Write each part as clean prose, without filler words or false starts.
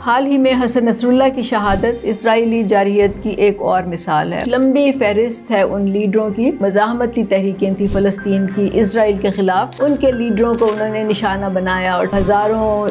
حال ہی میں حسن نصراللہ کی شہادت اسرائیلی جارحیت کی ایک اور مثال ہے۔ لمبی فہرست ہے ان لیڈروں کی، مزاحمتی تحریکیں تھی فلسطین کی اسرائیل کے خلاف، ان کے لیڈروں کو انہوں نے نشانہ بنایا اور ہزاروں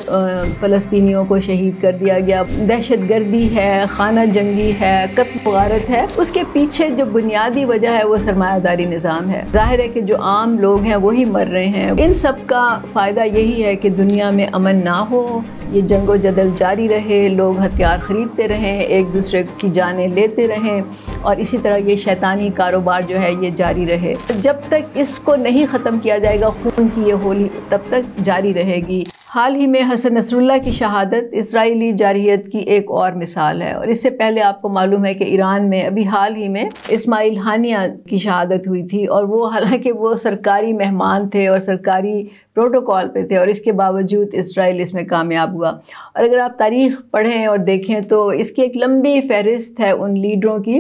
فلسطینیوں کو شہید کر دیا گیا۔ دہشت گردی ہے، خانہ جنگی ہے، قتل و غارت ہے، اس کے پیچھے جو بنیادی وجہ ہے وہ سرمایہ داری نظام ہے۔ ظاہر ہے کہ جو عام لوگ ہیں وہی مر رہے ہیں۔ ان سب کا فائدہ یہی ہے کہ دنیا میں امن نہ ہو، یہ جنگ و جدل جاری رہے، لوگ ہتھیار خریدتے رہیں، ایک دوسرے کی جانیں لیتے رہیں، اور اسی طرح یہ شیطانی کاروبار جو ہے یہ جاری رہے۔ جب تک اس کو نہیں ختم کیا جائے گا، خون کی یہ ہولی تب تک جاری رہے گی۔ حال ہی میں حسن نصراللہ کی شہادت اسرائیلی جارحیت کی ایک اور مثال ہے، اور اس سے پہلے آپ کو معلوم ہے کہ ایران میں ابھی حال ہی میں اسماعیل ہانیہ کی شہادت ہوئی تھی، اور وہ حالانکہ وہ سرکاری مہمان تھے اور سرکاری پروٹوکول پہ تھے، اور اس کے باوجود اسرائیل اس میں کامیاب ہوا۔ اور اگر آپ تاریخ پڑھیں اور دیکھیں تو اس کی ایک لمبی فہرست ہے ان لیڈروں کی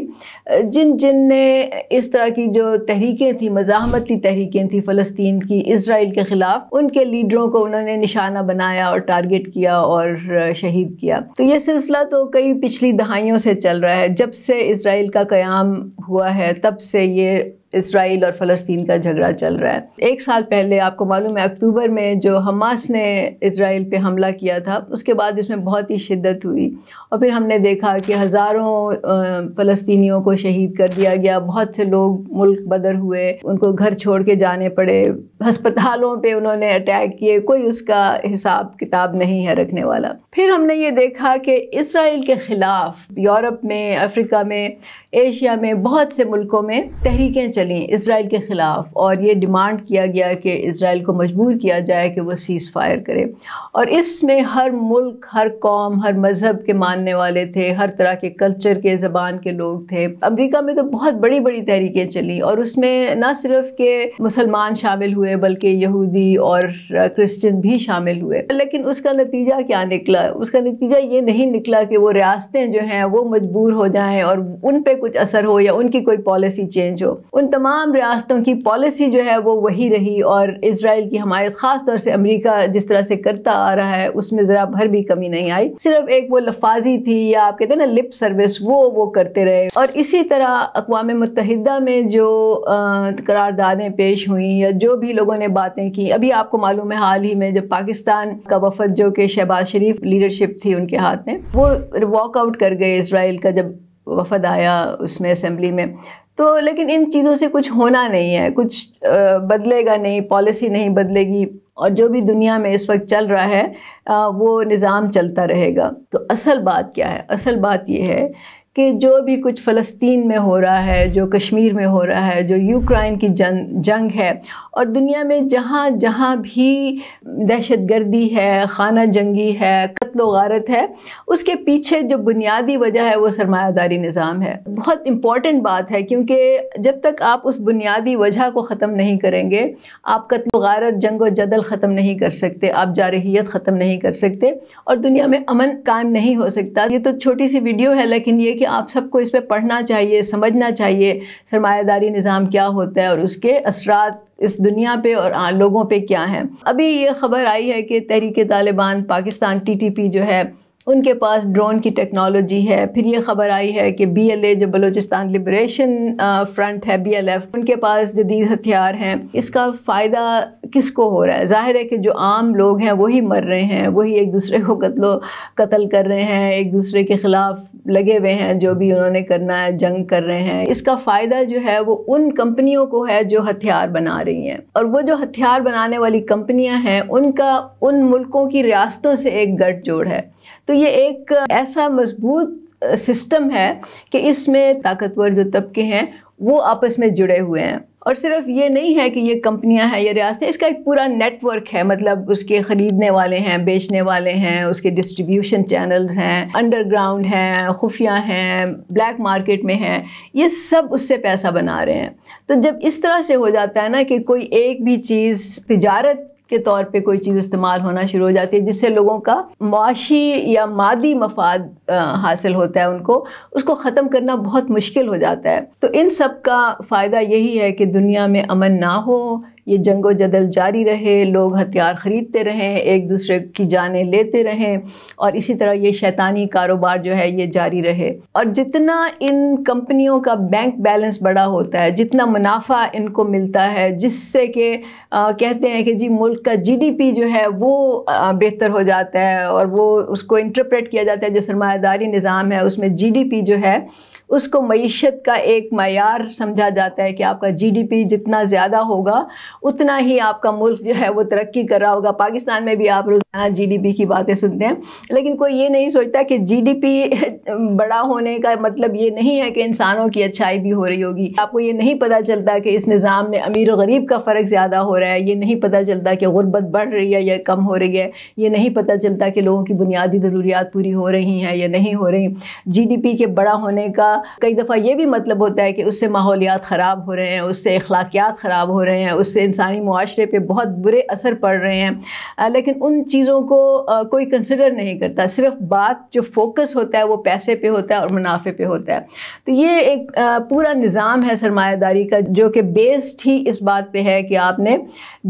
جن نے اس طرح کی جو تحریکیں تھیں، مزاحمتی تحریکیں تھیں فلسطین کی اسرائیل کے خلاف، ان کے لیڈروں کو انہوں نے نشانہ بنایا اور ٹارگٹ کیا اور شہید کیا۔ تو یہ سلسلہ تو کئی پچھلی دہائیوں سے چل رہا ہے، جب سے اسرائیل کا قیام ہوا ہے تب سے یہ اسرائیل اور فلسطین کا جھگڑا چل رہا ہے۔ ایک سال پہلے آپ کو معلوم ہے اکتوبر میں جو حماس نے اسرائیل پہ حملہ کیا تھا، اس کے بعد اس میں بہت ہی شدت ہوئی، اور پھر ہم نے دیکھا کہ ہزاروں فلسطینیوں کو شہید کر دیا گیا، بہت سے لوگ ملک بدر ہوئے، ان کو گھر چھوڑ کے جانے پڑے، ہسپتالوں پہ انہوں نے اٹیک کیے، کوئی اس کا حساب کتاب نہیں ہے رکھنے والا۔ پھر ہم نے یہ دیکھا کہ اسرائیل کے خلاف یورپ میں، افریقہ میں، ایشیا میں بہت سے ملکوں میں تحریکیں چلیں اسرائیل کے خلاف، اور یہ ڈیمانڈ کیا گیا کہ اسرائیل کو مجبور کیا جائے کہ وہ سیز فائر کرے، اور اس میں ہر ملک، ہر قوم، ہر مذہب کے ماننے والے تھے، ہر طرح کے کلچر کے، زبان کے لوگ تھے۔ امریکہ میں تو بہت بڑی بڑی تحریکیں چلیں، اور اس میں نہ صرف کہ مسلمان شامل ہوئے بلکہ یہودی اور کرسچن بھی شامل ہوئے، لیکن اس کا نتیجہ کیا نکلا؟ اس کا نتیجہ یہ نہیں نکلا کہ وہ ریاستیں جو ہیں وہ مجبور ہو جائیں اور ان پہ کچھ اثر ہو یا ان کی کوئی پالیسی چینج ہو۔ ان تمام ریاستوں کی پالیسی جو ہے وہ وہی رہی، اور اسرائیل کی حمایت خاص طور سے امریکہ جس طرح سے کرتا آ رہا ہے اس میں ذرا بھر بھی کمی نہیں آئی، صرف ایک وہ لفاظی تھی، یا آپ کہتے ہیں نا لپ سروس، وہ کرتے رہے۔ اور اسی طرح اقوام متحدہ میں جو قراردادیں پیش ہوئیں یا جو بھی لوگوں نے باتیں کی، ابھی آپ کو معلوم ہے حال ہی میں جب پاکستان کا وفد جو کہ شہباز شریف لیڈرشپ تھی ان کے ہاتھ میں، وہ واک آؤٹ کر گئے اسرائیل کا جب وفد آیا اس میں اسمبلی میں، تو لیکن ان چیزوں سے کچھ ہونا نہیں ہے، کچھ بدلے گا نہیں، پالیسی نہیں بدلے گی، اور جو بھی دنیا میں اس وقت چل رہا ہے وہ نظام چلتا رہے گا۔ تو اصل بات کیا ہے؟ اصل بات یہ ہے کہ جو بھی کچھ فلسطین میں ہو رہا ہے، جو کشمیر میں ہو رہا ہے، جو یوکرائن کی جنگ ہے، اور دنیا میں جہاں جہاں بھی دہشت گردی ہے، خانہ جنگی ہے، قتل و غارت ہے، اس کے پیچھے جو بنیادی وجہ ہے وہ سرمایہ داری نظام ہے۔ بہت امپورٹنٹ بات ہے، کیونکہ جب تک آپ اس بنیادی وجہ کو ختم نہیں کریں گے، آپ قتل و غارت، جنگ و جدل ختم نہیں کر سکتے، آپ جارحیت ختم نہیں کر سکتے، اور دنیا میں امن قائم نہیں ہو سکتا۔ یہ تو چھوٹی سی ویڈیو ہے، لیکن یہ کہ آپ سب کو اس پہ پڑھنا چاہیے، سمجھنا چاہیے سرمایہ داری نظام کیا ہوتا ہے اور اس کے اثرات اس دنیا پہ اور لوگوں پہ کیا ہیں۔ ابھی یہ خبر آئی ہے کہ تحریک طالبان پاکستان TTP جو ہے ان کے پاس ڈرون کی ٹیکنالوجی ہے۔ پھر یہ خبر آئی ہے کہ BLA جو بلوچستان لبریشن فرنٹ ہے، BLF، ان کے پاس جدید ہتھیار ہیں۔ اس کا فائدہ کس کو ہو رہا ہے؟ ظاہر ہے کہ جو عام لوگ ہیں وہی مر رہے ہیں، وہی ایک دوسرے کو قتل کر رہے ہیں، ایک دوسرے کے خلاف لگے ہوئے ہیں، جو بھی انہوں نے کرنا ہے جنگ کر رہے ہیں۔ اس کا فائدہ جو ہے وہ ان کمپنیوں کو ہے جو ہتھیار بنا رہی ہیں، اور وہ جو ہتھیار بنانے والی کمپنیاں ہیں ان کا ان ملکوں کی ریاستوں سے ایک گٹھ جوڑ ہے۔ تو یہ ایک ایسا مضبوط سسٹم ہے کہ اس میں طاقتور جو طبقے ہیں وہ آپس میں جڑے ہوئے ہیں، اور صرف یہ نہیں ہے کہ یہ کمپنیاں ہیں یا ریاستیں، اس کا ایک پورا نیٹ ورک ہے، مطلب اس کے خریدنے والے ہیں، بیچنے والے ہیں، اس کے ڈسٹریبیوشن چینلز ہیں، انڈر گراؤنڈ ہیں، خفیہ ہیں، بلیک مارکیٹ میں ہیں، یہ سب اس سے پیسہ بنا رہے ہیں۔ تو جب اس طرح سے ہو جاتا ہے نا کہ کوئی ایک بھی چیز تجارت کے طور پہ کوئی چیز استعمال ہونا شروع ہو جاتی ہے جس سے لوگوں کا معاشی یا مادی مفاد حاصل ہوتا ہے، ان کو اس کو ختم کرنا بہت مشکل ہو جاتا ہے۔ تو ان سب کا فائدہ یہی ہے کہ دنیا میں امن نہ ہو، یہ جنگ و جدل جاری رہے، لوگ ہتھیار خریدتے رہیں، ایک دوسرے کی جانیں لیتے رہیں، اور اسی طرح یہ شیطانی کاروبار جو ہے یہ جاری رہے۔ اور جتنا ان کمپنیوں کا بینک بیلنس بڑا ہوتا ہے، جتنا منافع ان کو ملتا ہے، جس سے کہ کہتے ہیں کہ جی ملک کا جی ڈی پی جو ہے وہ بہتر ہو جاتا ہے، اور وہ اس کو انٹرپریٹ کیا جاتا ہے، جو سرمایہ داری نظام ہے اس میں جی ڈی پی جو ہے اس کو معیشت کا ایک معیار سمجھا جاتا ہے کہ آپ کا جی ڈی پی جتنا زیادہ ہوگا اتنا ہی آپ کا ملک جو ہے وہ ترقی کر رہا ہوگا۔ پاکستان میں بھی آپ روزانہ جی ڈی پی کی باتیں سنتے ہیں، لیکن کوئی یہ نہیں سوچتا کہ جی ڈی پی بڑا ہونے کا مطلب یہ نہیں ہے کہ انسانوں کی اچھائی بھی ہو رہی ہوگی۔ آپ کو یہ نہیں پتہ چلتا کہ اس نظام میں امیر و غریب کا فرق زیادہ ہو رہا ہے، یہ نہیں پتہ چلتا کہ غربت بڑھ رہی ہے یا کم ہو رہی ہے، یہ نہیں پتہ چلتا کہ لوگوں کی بنیادی ضروریات پوری ہو رہی ہیں یا نہیں ہو رہی۔ جی ڈی پی کے بڑا ہونے کا کئی دفعہ یہ بھی مطلب ہوتا ہے کہ اس سے ماحولیات خراب ہو رہے ہیں، اس سے اخلاقیات خراب ہو رہے ہیں، اس سے انسانی معاشرے پہ بہت برے اثر پڑ رہے ہیں، لیکن ان چیزوں کو کوئی کنسیڈر نہیں کرتا۔ صرف بات جو فوکس ہوتا ہے وہ پیسے پہ ہوتا ہے اور منافع پہ ہوتا ہے۔ تو یہ ایک پورا نظام ہے سرمایہ داری کا جو کہ بیسڈ ہی اس بات پہ ہے کہ آپ نے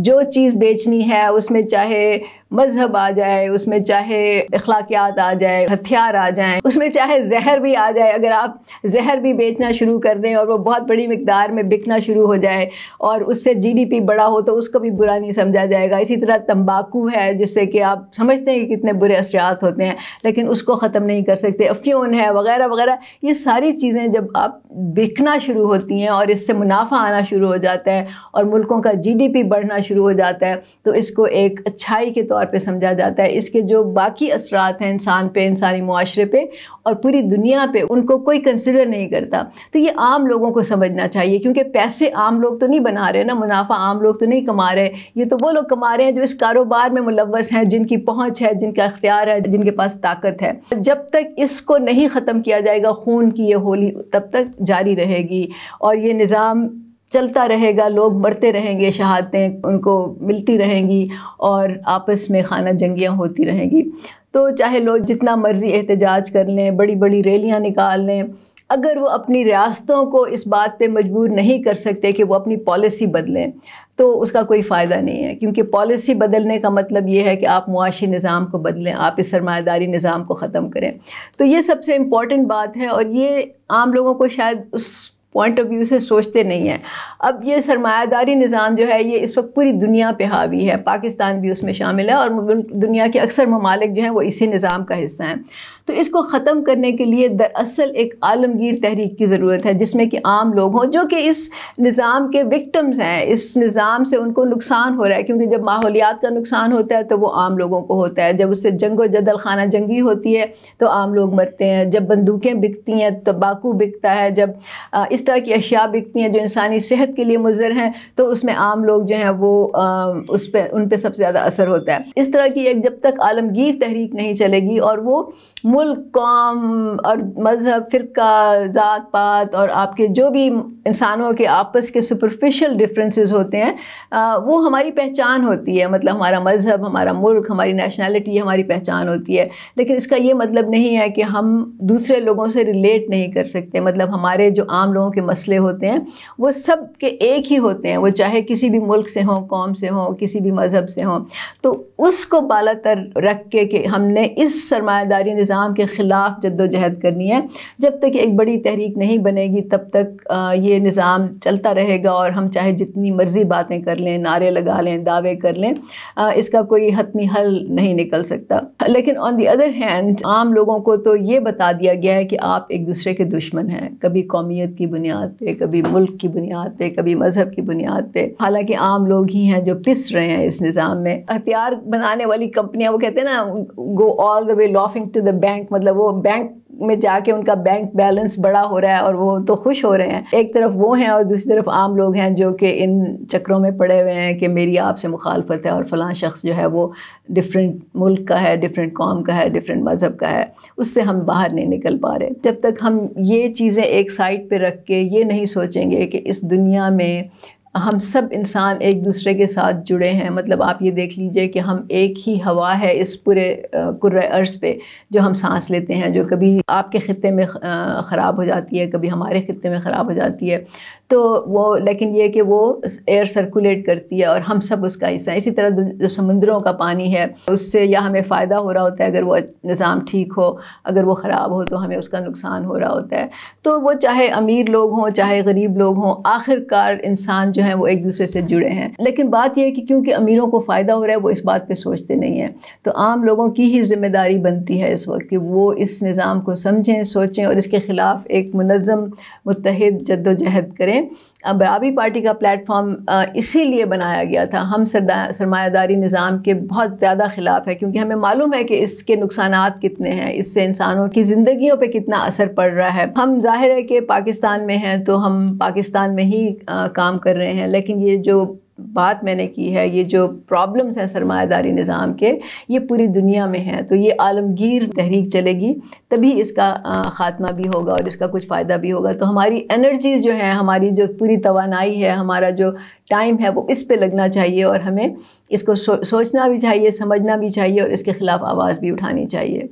جو چیز بیچنی ہے اس میں چاہے مذہب آ جائے، اس میں چاہے اخلاقیات آ جائے، ہتھیار آ جائیں، اس میں چاہے زہر بھی آ جائے، اگر آپ زہر بھی بیچنا شروع کر دیں اور وہ بہت بڑی مقدار میں بکنا شروع ہو جائے اور اس سے جی ڈی پی بڑا ہو تو اس کو بھی برا نہیں سمجھا جائے گا۔ اسی طرح تمباکو ہے جس سے کہ آپ سمجھتے ہیں کہ کتنے برے اثرات ہوتے ہیں لیکن اس کو ختم نہیں کر سکتے، افیون ہے وغیرہ وغیرہ۔ یہ ساری چیزیں جب آپ بکنا شروع ہوتی ہیں اور اس سے منافع آنا شروع ہو جاتا ہے اور ملکوں کا جی ڈی پی بڑھنا شروع ہو جاتا ہے تو اس کو ایک اچھائی کے طور پہ سمجھا جاتا ہے۔ اس کے جو باقی اثرات ہیں انسان پہ، انسانی معاشرے پہ اور پوری دنیا پہ، ان کو کوئی کنسیڈر نہیں کرتا۔ تو یہ عام لوگوں کو سمجھنا چاہیے، کیونکہ پیسے عام لوگ تو نہیں بنا رہے نا، منافع عام لوگ تو نہیں کما رہے، یہ تو وہ لوگ کما رہے ہیں جو اس کاروبار میں ملوث ہیں، جن کی پہنچ ہے، جن کا اختیار ہے، جن کے پاس طاقت ہے۔ جب تک اس کو نہیں ختم کیا جائے گا، خون کی یہ ہولی تب تک جاری رہے گی اور یہ نظام چلتا رہے گا، لوگ مرتے رہیں گے، شہادتیں ان کو ملتی رہیں گی اور آپس میں خانہ جنگیاں ہوتی رہیں گی۔ تو چاہے لوگ جتنا مرضی احتجاج کر لیں، بڑی بڑی ریلیاں نکال لیں، اگر وہ اپنی ریاستوں کو اس بات پہ مجبور نہیں کر سکتے کہ وہ اپنی پالیسی بدلیں تو اس کا کوئی فائدہ نہیں ہے، کیونکہ پالیسی بدلنے کا مطلب یہ ہے کہ آپ معاشی نظام کو بدلیں، آپ اس سرمایہ داری نظام کو ختم کریں۔ تو یہ سب سے امپورٹنٹ بات ہے اور یہ عام لوگوں کو شاید اس پوائنٹ آف ویو سے سوچتے نہیں ہیں۔ اب یہ سرمایہ داری نظام جو ہے یہ اس وقت پوری دنیا پہ حاوی ہے، پاکستان بھی اس میں شامل ہے اور دنیا کے اکثر ممالک جو ہیں وہ اسی نظام کا حصہ ہیں۔ تو اس کو ختم کرنے کے لیے دراصل ایک عالمگیر تحریک کی ضرورت ہے جس میں کہ عام لوگ ہوں جو کہ اس نظام کے وکٹمز ہیں، اس نظام سے ان کو نقصان ہو رہا ہے، کیونکہ جب ماحولیات کا نقصان ہوتا ہے تو وہ عام لوگوں کو ہوتا ہے، جب اس سے جنگ و جدل خانہ جنگی ہوتی ہے تو عام لوگ مرتے ہیں، جب بندوقیں بکتی ہیں، تمباکو بکتا ہے، جب اس طرح کی اشیاء بکتی ہیں جو انسانی صحت کے لیے مضر ہیں تو اس میں عام لوگ جو ہیں وہ ان پہ سب سے زیادہ اثر ہوتا ہے۔ اس طرح کی ایک جب تک عالمگیر تحریک نہیں چلے گی اور وہ ملک، قوم اور مذہب، فرقہ، ذات پات اور آپ کے جو بھی انسانوں کے آپس کے سپرفیشل ڈفرینسز ہوتے ہیں وہ ہماری پہچان ہوتی ہے، مطلب ہمارا مذہب، ہمارا ملک، ہماری نیشنلٹی ہماری پہچان ہوتی ہے، لیکن اس کا یہ مطلب نہیں ہے کہ ہم دوسرے لوگوں سے ریلیٹ نہیں کر سکتے۔ مطلب ہمارے جو عام لوگوں کے مسئلے ہوتے ہیں وہ سب کے ایک ہی ہوتے ہیں، وہ چاہے کسی بھی ملک سے ہوں، قوم سے ہوں، کسی بھی مذہب سے ہوں۔ تو اس کو بالا تر رکھ کے کہ ہم نے اس سرمایہ داری نظام کے خلاف جد و جہد کرنی ہے، جب تک ایک بڑی تحریک نہیں بنے گی تب تک یہ نظام چلتا رہے گا اور ہم چاہے جتنی مرضی باتیں کر لیں، نعرے لگا لیں، دعوے کر لیں، اس کا کوئی حتمی حل نہیں نکل سکتا۔ لیکن آن دی ادر ہینڈ عام لوگوں کو تو یہ بتا دیا گیا ہے کہ آپ ایک دوسرے کے دشمن ہیں، کبھی قومیت کی بنیاد پہ، کبھی ملک کی بنیاد پہ، کبھی مذہب کی بنیاد پہ، حالانکہ عام لوگ ہی ہیں جو پس رہے ہیں اس نظام میں۔ ہتھیار بنانے والی کمپنیاں وہ کہتے ہیں نا گو آل دا وے لافنگ ٹو دا بینک، مطلب وہ بینک میں جا کے ان کا بینک بیلنس بڑا ہو رہا ہے اور وہ تو خوش ہو رہے ہیں۔ ایک طرف وہ ہیں اور دوسری طرف عام لوگ ہیں جو کہ ان چکروں میں پڑے ہوئے ہیں کہ میری آپ سے مخالفت ہے اور فلاں شخص جو ہے وہ ڈفرینٹ ملک کا ہے، ڈفرینٹ قوم کا ہے، ڈفرینٹ مذہب کا ہے، اس سے ہم باہر نہیں نکل پا رہے۔ جب تک ہم یہ چیزیں ایک سائڈ پہ رکھ کے یہ نہیں سوچیں گے کہ اس دنیا میں ہم سب انسان ایک دوسرے کے ساتھ جڑے ہیں، مطلب آپ یہ دیکھ لیجئے کہ ہم ایک ہی ہوا ہے اس پورے کرۂ ارض پہ جو ہم سانس لیتے ہیں، جو کبھی آپ کے خطے میں خراب ہو جاتی ہے، کبھی ہمارے خطے میں خراب ہو جاتی ہے۔ تو وہ لیکن یہ کہ وہ ایئر سرکولیٹ کرتی ہے اور ہم سب اس کا حصہ ہیں. اسی طرح جو سمندروں کا پانی ہے اس سے یا ہمیں فائدہ ہو رہا ہوتا ہے اگر وہ نظام ٹھیک ہو، اگر وہ خراب ہو تو ہمیں اس کا نقصان ہو رہا ہوتا ہے. تو وہ چاہے امیر لوگ ہوں چاہے غریب لوگ ہوں، آخر کار انسان جو ہیں وہ ایک دوسرے سے جڑے ہیں. لیکن بات یہ ہے کہ کیونکہ امیروں کو فائدہ ہو رہا ہے وہ اس بات پہ سوچتے نہیں ہیں. تو عام لوگوں کی ہی ذمہ داری بنتی ہے اس وقت کہ وہ اس نظام کو سمجھیں، سوچیں اور اس کے خلاف ایک منظم متحد جد و جہد کریں. برابری پارٹی کا پلیٹ فارم اسی لیے بنایا گیا تھا. ہم سرمایہ داری نظام کے بہت زیادہ خلاف ہے کیونکہ ہمیں معلوم ہے کہ اس کے نقصانات کتنے ہیں، اس سے انسانوں کی زندگیوں پہ کتنا اثر پڑ رہا ہے. ہم ظاہر ہے کہ پاکستان میں ہیں تو ہم پاکستان میں ہی کام کر رہے ہیں، لیکن یہ جو بات میں نے کی ہے، یہ جو پرابلمز ہیں سرمایہ داری نظام کے، یہ پوری دنیا میں ہیں. تو یہ عالمگیر تحریک چلے گی تبھی اس کا خاتمہ بھی ہوگا اور اس کا کچھ فائدہ بھی ہوگا. تو ہماری انرجیز جو ہیں، ہماری جو پوری توانائی ہے، ہمارا جو ٹائم ہے وہ اس پہ لگنا چاہیے اور ہمیں اس کو سوچنا بھی چاہیے، سمجھنا بھی چاہیے اور اس کے خلاف آواز بھی اٹھانی چاہیے.